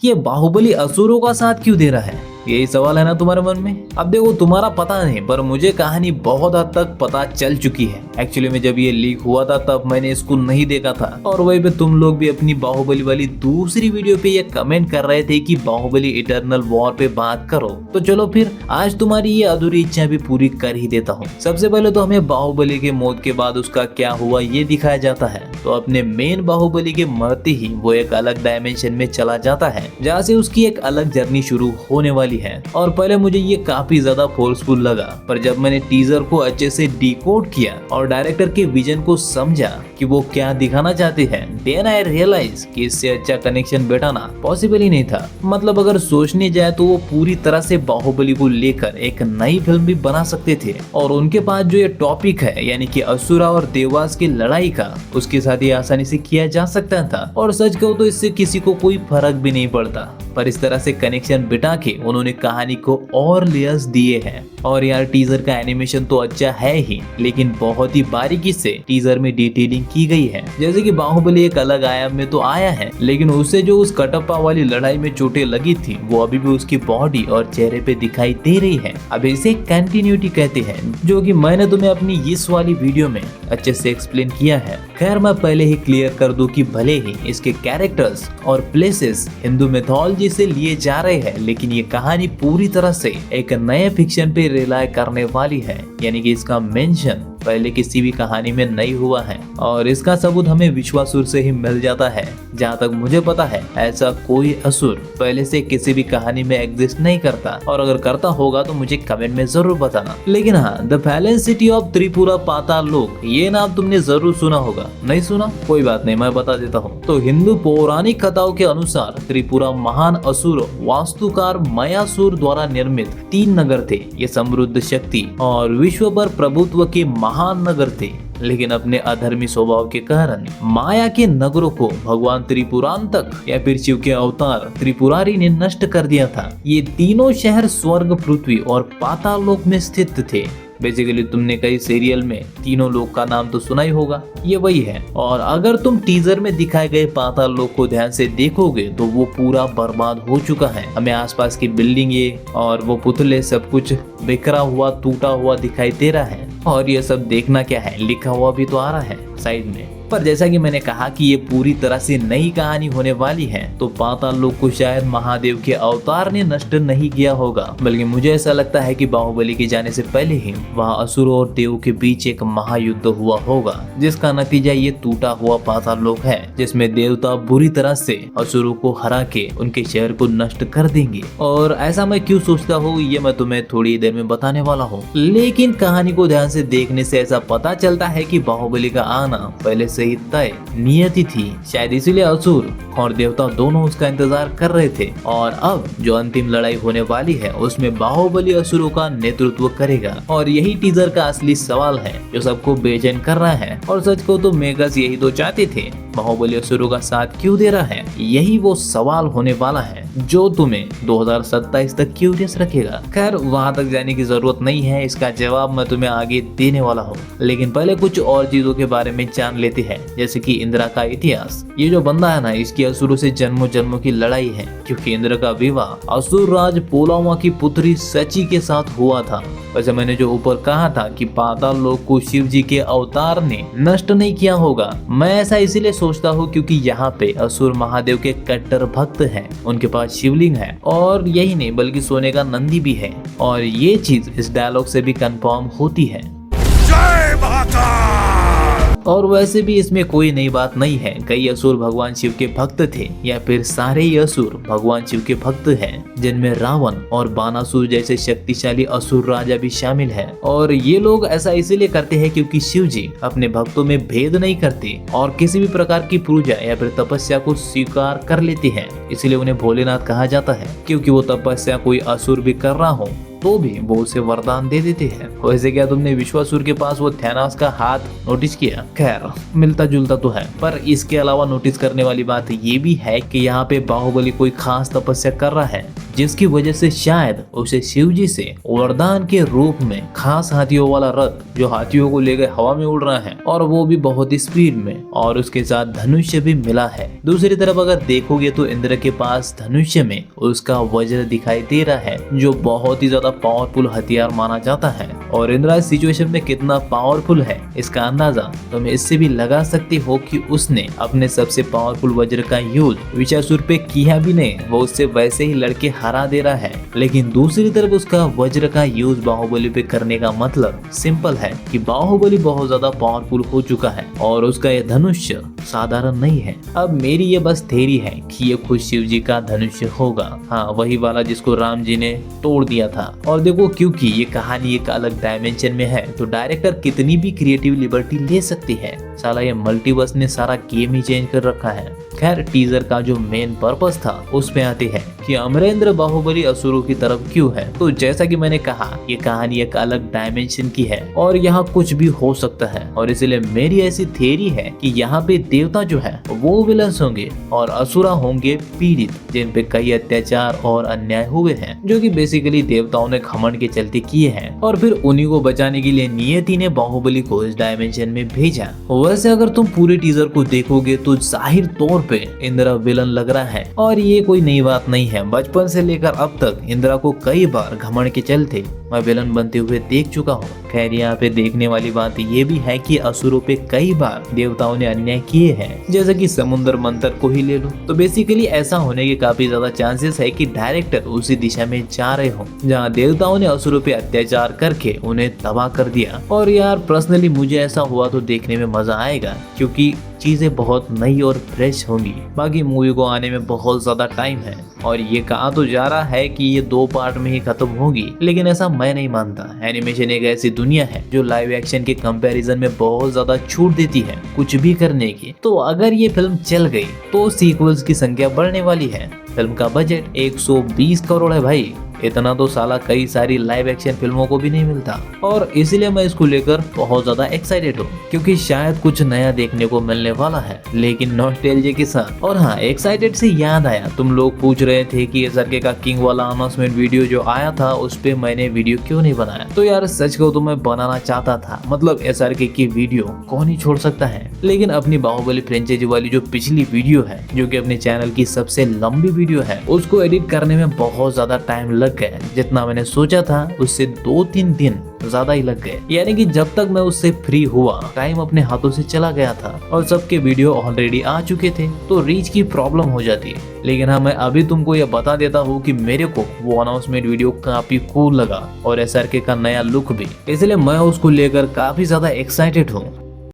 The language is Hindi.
कि ये बाहुबली असुरों का साथ क्यों दे रहा है? यही सवाल है ना तुम्हारे मन में? अब देखो, तुम्हारा पता नहीं, पर मुझे कहानी बहुत हद तक पता चल चुकी है। एक्चुअली में जब ये लीक हुआ था तब मैंने इसको नहीं देखा था, और वहीं पे तुम लोग भी अपनी बाहुबली वाली दूसरी वीडियो पे ये कमेंट कर रहे थे कि बाहुबली इटर्नल वॉर पे बात करो। तो चलो फिर आज तुम्हारी ये अधूरी इच्छा भी पूरी कर ही देता हूँ। सबसे पहले तो हमें बाहुबली के मौत के बाद उसका क्या हुआ ये दिखाया जाता है। तो अपने मेन बाहुबली के मरते ही वो एक अलग डायमेंशन में चला जाता है, जहाँ से उसकी एक अलग जर्नी शुरू होने वाली है। और पहले मुझे ये काफी ज्यादा फोर्सफुल लगा, पर जब मैंने टीजर को अच्छे से डिकोड किया और डायरेक्टर के विजन को समझा कि वो क्या दिखाना चाहते हैं, देन आई रियलाइज कि इससे अच्छा कनेक्शन बैठाना पॉसिबल ही नहीं था। मतलब अगर सोचने जाए तो वो पूरी तरह से बाहुबली को लेकर एक नई फिल्म भी बना सकते थे, और उनके पास जो ये टॉपिक है यानी कि असुरा और देवास की लड़ाई का, उसके साथ ही आसानी से किया जा सकता था। और सच कहूं तो इससे किसी को कोई फर्क भी नहीं पड़ता, पर इस तरह से कनेक्शन बिठा के उन्होंने कहानी को और लेयर्स दिए हैं। और यार टीजर का एनिमेशन तो अच्छा है ही, लेकिन बहुत ही बारीकी से टीजर में डिटेलिंग की गई है। जैसे कि बाहुबली एक अलग आयाम में तो आया है, लेकिन उससे जो उस कटप्पा वाली लड़ाई में चोटें लगी थी वो अभी भी उसकी बॉडी और चेहरे पे दिखाई दे रही है। अब इसे कंटिन्यूटी कहते हैं, जो कि मैंने तुम्हें अपनी इस वाली वीडियो में अच्छे से एक्सप्लेन किया है। खैर, मैं पहले ही क्लियर कर दूं कि भले ही इसके कैरेक्टर्स और प्लेसेस हिंदू मिथोलॉजी से लिए जा रहे हैं, लेकिन ये कहानी पूरी तरह से एक नए फिक्शन पे रिलाय करने वाली है। यानी कि इसका मेंशन पहले किसी भी कहानी में नहीं हुआ है, और इसका सबूत हमें विश्वासुर से ही मिल जाता है। जहाँ तक मुझे पता है ऐसा कोई असुर पहले से किसी भी कहानी में एग्जिस्ट नहीं करता, और अगर करता होगा तो मुझे कमेंट में जरूर बताना। लेकिन हाँ, the fallen city of Tripura Patal Lok, ये नाम तुमने जरूर सुना होगा। नहीं सुना? कोई बात नहीं, मैं बता देता हूँ। तो हिंदू पौराणिक कथाओं के अनुसार त्रिपुरा महान असुर वास्तुकार मयासुर द्वारा निर्मित 3 नगर थे। ये समृद्ध शक्ति और विश्व पर प्रभुत्व के महान नगर थे, लेकिन अपने अधर्मी स्वभाव के कारण माया के नगरों को भगवान त्रिपुरांतक या फिर शिव के अवतार त्रिपुरारी ने नष्ट कर दिया था। ये तीनों शहर स्वर्ग, पृथ्वी और पाताल लोक में स्थित थे। बेसिकली तुमने कई सीरियल में तीनों लोक का नाम तो सुना ही होगा, ये वही है। और अगर तुम टीजर में दिखाए गए पाताल लोक को ध्यान से देखोगे तो वो पूरा बर्बाद हो चुका है। हमें आसपास की बिल्डिंगे और वो पुतले सब कुछ बिखरा हुआ, टूटा हुआ दिखाई दे रहा है। और ये सब देखना क्या है, लिखा हुआ भी तो आ रहा है साइड में। पर जैसा कि मैंने कहा कि ये पूरी तरह से नई कहानी होने वाली है, तो पाताल लोक को शायद महादेव के अवतार ने नष्ट नहीं किया होगा, बल्कि मुझे ऐसा लगता है कि बाहुबली के जाने से पहले ही वहाँ असुरों और देवों के बीच एक महायुद्ध हुआ होगा, जिसका नतीजा ये टूटा हुआ पाताल लोक है, जिसमें देवता बुरी तरह से असुरों को हरा के उनके शहर को नष्ट कर देंगे। और ऐसा मैं क्यों सोचता हूँ ये मैं तुम्हें थोड़ी देर में बताने वाला हूँ। लेकिन कहानी को ध्यान से देखने से ऐसा पता चलता है कि बाहुबली का आना पहले से ही तय नियति थी। शायद इसीलिए असुर और देवता दोनों उसका इंतजार कर रहे थे। और अब जो अंतिम लड़ाई होने वाली है उसमें बाहुबली असुरों का नेतृत्व करेगा, और यही टीजर का असली सवाल है जो सबको बेचैन कर रहा है। और सच को तो मेकर्स यही तो चाहते थे, बाहुबली असुरों का साथ क्यों दे रहा है, यही वो सवाल होने वाला है जो तुम्हें 2027 तक क्यूरियस रखेगा। खैर, वहां तक जाने की जरूरत नहीं है, इसका जवाब मैं तुम्हें आगे देने वाला हूँ। लेकिन पहले कुछ और चीजों के बारे में जान लेते हैं, जैसे कि इंद्रा का इतिहास। ये जो बंदा है ना, इसकी असुरों से जन्मों जन्मों की लड़ाई है, क्योंकि इंद्र का विवाह असुर राज पोलावा की पुत्री सची के साथ हुआ था। वैसे मैंने जो ऊपर कहा था कि पाताल लोक को शिव जी के अवतार ने नष्ट नहीं किया होगा, मैं ऐसा इसीलिए सोचता हूँ क्योंकि यहाँ पे असुर महादेव के कट्टर भक्त हैं, उनके पास शिवलिंग है, और यही नहीं बल्कि सोने का नंदी भी है। और ये चीज इस डायलॉग से भी कंफर्म होती है। जय माता। और वैसे भी इसमें कोई नई बात नहीं है, कई असुर भगवान शिव के भक्त थे, या फिर सारे ही असुर भगवान शिव के भक्त हैं, जिनमें रावण और बानासुर जैसे शक्तिशाली असुर राजा भी शामिल है। और ये लोग ऐसा इसीलिए करते हैं क्योंकि शिव जी अपने भक्तों में भेद नहीं करते और किसी भी प्रकार की पूजा या फिर तपस्या को स्वीकार कर लेते हैं। इसीलिए उन्हें भोलेनाथ कहा जाता है, क्योंकि वो तपस्या कोई असुर भी कर रहा हो तो भी वो उसे वरदान दे देते हैं। वैसे क्या तुमने विश्वासुर के पास वो थैनोस का हाथ नोटिस किया? खैर मिलता जुलता तो है, पर इसके अलावा नोटिस करने वाली बात ये भी है कि यहाँ पे बाहुबली कोई खास तपस्या कर रहा है, जिसकी वजह से शायद उसे शिवजी से वरदान के रूप में खास हाथियों वाला रथ, जो हाथियों को लेकर हवा में उड़ रहा है और वो भी बहुत ही स्पीड में, और उसके साथ धनुष्य भी मिला है। दूसरी तरफ अगर देखोगे तो इंद्र के पास धनुष्य में उसका वज्र दिखाई दे रहा है, जो बहुत ही ज्यादा पावरफुल हथियार माना जाता है। और इंद्र इस सिचुएशन में कितना पावरफुल है इसका अंदाजा तुम इससे भी लगा सकते हो कि उसने अपने सबसे पावरफुल वज्र का यूज विशासुर पे किया भी नहीं, वो उससे वैसे ही लड़के हरा दे रहा है। लेकिन दूसरी तरफ उसका वज्र का यूज बाहुबली पे करने का मतलब सिंपल है कि बाहुबली बहुत ज्यादा पावरफुल हो चुका है और उसका यह धनुष्य साधारण नहीं है। अब मेरी ये बस थ्योरी है कि ये खुद शिव जी का धनुष्य होगा, हाँ वही वाला जिसको राम जी ने तोड़ दिया था। और देखो क्योंकि ये कहानी एक अलग डायमेंशन में है तो डायरेक्टर कितनी भी क्रिएटिव लिबर्टी ले सकती है। साला ये मल्टीवर्स ने सारा गेम ही चेंज कर रखा है। खैर टीजर का जो मेन पर्पस था उसमें आते हैं कि अमरेंद्र बाहुबली असुरों की तरफ क्यों है। तो जैसा कि मैंने कहा ये कहानी एक अलग डायमेंशन की है और यहाँ कुछ भी हो सकता है, और इसलिए मेरी ऐसी थ्योरी है कि यहाँ पे देवता जो है वो विलन्स होंगे और असुरा होंगे पीड़ित, जिन पे कई अत्याचार और अन्याय हुए हैं, जो कि बेसिकली देवताओं ने घमंड के चलते किए हैं, और फिर उन्हीं को बचाने के लिए नियति ने बाहुबली को इस डायमेंशन में भेजा। वैसे अगर तुम पूरे टीजर को देखोगे तो जाहिर तौर पे इंदिरा विलन लग रहा है, और ये कोई नई बात नहीं है। बचपन से लेकर अब तक इंदिरा को कई बार घमंड के चलते मैं विलन बनते हुए देख चुका हूँ। खैर यहाँ पे देखने वाली बात ये भी है कि असुरों पे कई बार देवताओं ने अन्याय किए हैं, जैसे कि समुद्र मंथर को ही ले लो। तो बेसिकली ऐसा होने के काफी ज्यादा चांसेस है कि डायरेक्टर उसी दिशा में जा रहे हो जहाँ देवताओं ने असुरों पे अत्याचार करके उन्हें तबाह कर दिया। और यार पर्सनली मुझे ऐसा हुआ तो देखने में मजा आएगा, क्योंकि चीजें बहुत नई और फ्रेश होंगी। बाकी मूवी को आने में बहुत ज्यादा टाइम है और ये कहा तो जा रहा है कि ये 2 पार्ट में ही खत्म होगी, लेकिन ऐसा मैं नहीं मानता। एनिमेशन एक ऐसी दुनिया है जो लाइव एक्शन के कंपैरिजन में बहुत ज्यादा छूट देती है कुछ भी करने की। तो अगर ये फिल्म चल गई तो सीक्वल्स की संख्या बढ़ने वाली है। फिल्म का बजट 120 करोड़ है भाई, इतना तो साला कई सारी लाइव एक्शन फिल्मों को भी नहीं मिलता। और इसीलिए मैं इसको लेकर बहुत ज्यादा एक्साइटेड हूँ, क्योंकि शायद कुछ नया देखने को मिलने वाला है, लेकिन नॉस्टैल्जिया के साथ। और हाँ, एक्साइटेड से याद आया, तुम लोग पूछ रहे थे कि SRK का किंग वाला अनाउंसमेंट वीडियो जो आया था उस पे मैंने वीडियो क्यों नहीं बनाया। तो यार सच को तो मैं बनाना चाहता था, मतलब SRK की वीडियो कौन ही छोड़ सकता है, लेकिन अपनी बाहुबली फ्रेंचाइजी वाली जो पिछली वीडियो है, जो कि अपने चैनल की सबसे लंबी वीडियो है, उसको एडिट करने में बहुत ज्यादा टाइम लग गया। जितना मैंने सोचा था उससे 2-3 दिन ज्यादा ही लग गए। यानी कि जब तक मैं उससे फ्री हुआ टाइम अपने हाथों से चला गया था और सबके वीडियो ऑलरेडी आ चुके थे, तो रीच की प्रॉब्लम हो जाती है। लेकिन हाँ, मैं अभी तुमको यह बता देता हूँ कि मेरे को वो अनाउंसमेंट वीडियो काफी कूल लगा और SRK का नया लुक भी, इसलिए मैं उसको लेकर काफी ज्यादा एक्साइटेड हूँ।